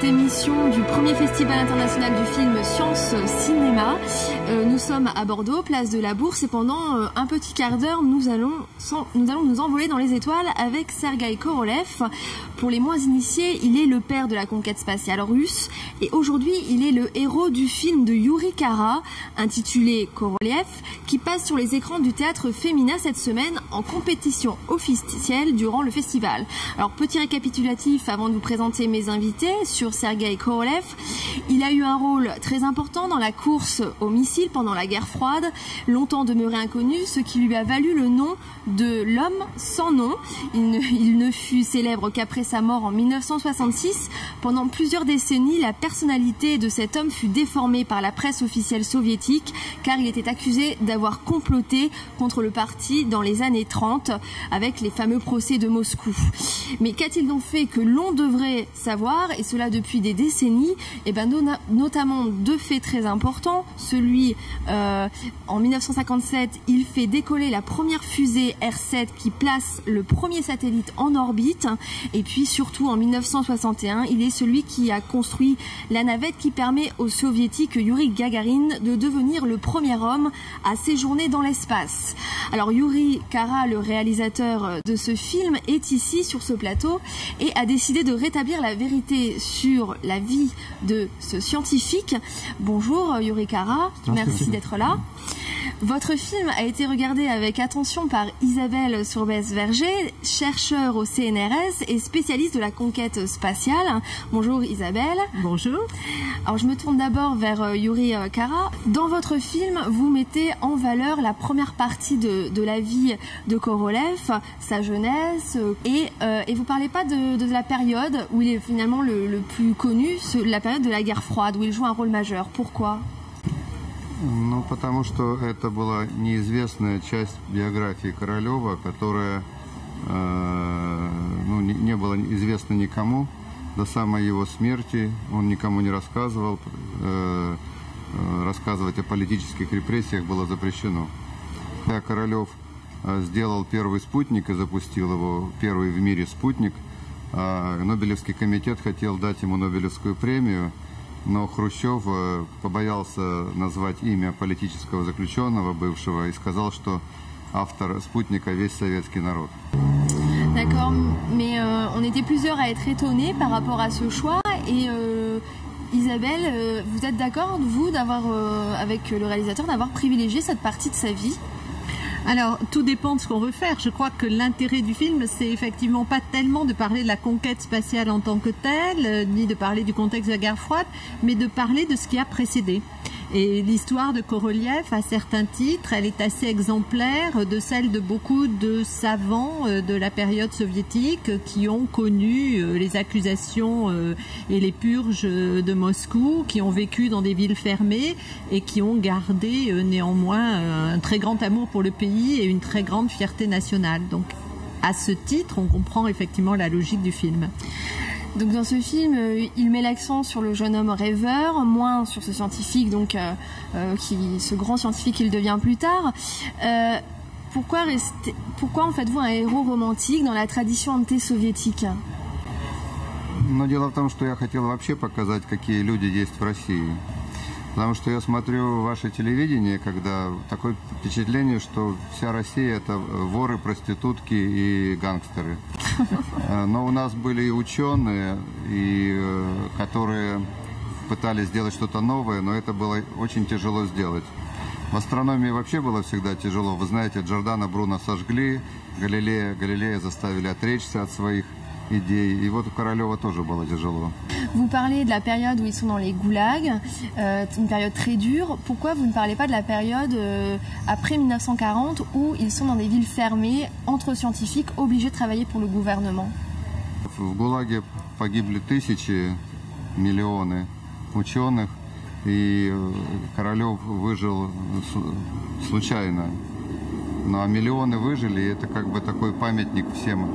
émission du premier festival international du film Science Cinéma. Nous sommes à Bordeaux, place de la Bourse, et pendant un petit quart d'heure, nous allons nous envoler dans les étoiles avec Sergueï Korolev. Pour les moins initiés, il est le père de la conquête spatiale russe, et aujourd'hui, il est le héros du film de Yuri Kara, intitulé Korolev, qui passe sur les écrans du théâtre Femina cette semaine en compétition officielle durant le festival. Alors, petit récapitulatif avant de vous présenter mes invités sur Sergueï Korolev. Il a eu un rôle très important dans la course aux missiles pendant la guerre froide, longtemps demeuré inconnu, ce qui lui a valu le nom de l'homme sans nom. Il ne fut célèbre qu'après sa mort en 1966. Pendant plusieurs décennies, la personnalité de cet homme fut déformée par la presse officielle soviétique, car il était accusé d'avoir comploté contre le parti dans les années 30, avec les fameux procès de Moscou. Mais qu'a-t-il donc fait que l'on devrait savoir, et cela depuis des décennies? Et ben, notamment deux faits très importants. Celui, en 1957, il fait décoller la première fusée R7 qui place le premier satellite en orbite. Et puis surtout, en 1961, il est celui qui a construit la navette qui permet au soviétique Yuri Gagarin de devenir le premier homme à séjourner dans l'espace. Alors Yuri Kara, le réalisateur de ce film, est ici sur ce plateau et a décidé de rétablir la vérité sur la vie de ce scientifique. Bonjour Yuri Kara, merci d'être là. Votre film a été regardé avec attention par Isabelle Sourbès-Verger, chercheure au CNRS et spécialiste de la conquête spatiale. Bonjour Isabelle. Bonjour. Alors je me tourne d'abord vers Yuri Kara. Dans votre film, vous mettez en valeur la première partie de la vie de Korolev, sa jeunesse, et vous parlez pas de la période où il est finalement le plus connu, la période de la guerre froide, où il joue un rôle majeur. Pourquoi ? Ну, потому что это была неизвестная часть биографии Королева, которая не была известна никому до самой его смерти. Он никому не рассказывал. Рассказывать о политических репрессиях было запрещено. Когда Королев сделал первый спутник и запустил его, первый в мире спутник, Нобелевский комитет хотел дать ему Нобелевскую премию, но Хрущев побоялся назвать имя политического заключенного бывшего и сказал, что автор спутника весь советский народ. D'accord, mais on était plusieurs à être étonnés par rapport à ce choix et Isabelle, vous êtes d'accord, vous, d'avoir, avec le réalisateur, d'avoir privilégié cette partie de sa vie? Alors, tout dépend de ce qu'on veut faire. Je crois que l'intérêt du film, c'est effectivement pas tellement de parler de la conquête spatiale en tant que telle, ni de parler du contexte de la guerre froide, mais de parler de ce qui a précédé. Et l'histoire de Korolev, à certains titres, elle est assez exemplaire de celle de beaucoup de savants de la période soviétique qui ont connu les accusations et les purges de Moscou, qui ont vécu dans des villes fermées et qui ont gardé néanmoins un très grand amour pour le pays et une très grande fierté nationale. Donc, à ce titre, on comprend effectivement la logique du film. Donc dans ce film, il met l'accent sur le jeune homme rêveur, moins sur ce scientifique, donc ce grand scientifique qu'il devient plus tard. Pourquoi en faites-vous un héros romantique dans la tradition anti-soviétique? Но дело в том, что я хотел вообще показать, какие люди есть в России. Потому что я смотрю ваше телевидение, когда такое впечатление, что вся Россия это воры, проститутки и гангстеры. Но у нас были и ученые, которые пытались сделать что-то новое, но это было очень тяжело сделать. В астрономии вообще было всегда тяжело. Вы знаете, Джордано Бруно сожгли, Галилея заставили отречься от своих idées. Et votre Koroleva тоже было тяжело. Vous parlez de la période où ils sont dans les goulags, une période très dure. Pourquoi vous ne parlez pas de la période après 1940 où ils sont dans des villes fermées, entre scientifiques, obligés de travailler pour le gouvernement? В ГУЛАГе погибли тысячи, миллионы ученых, и Королев выжил случайно. Ну а миллионы выжили, и это как бы такой памятник всем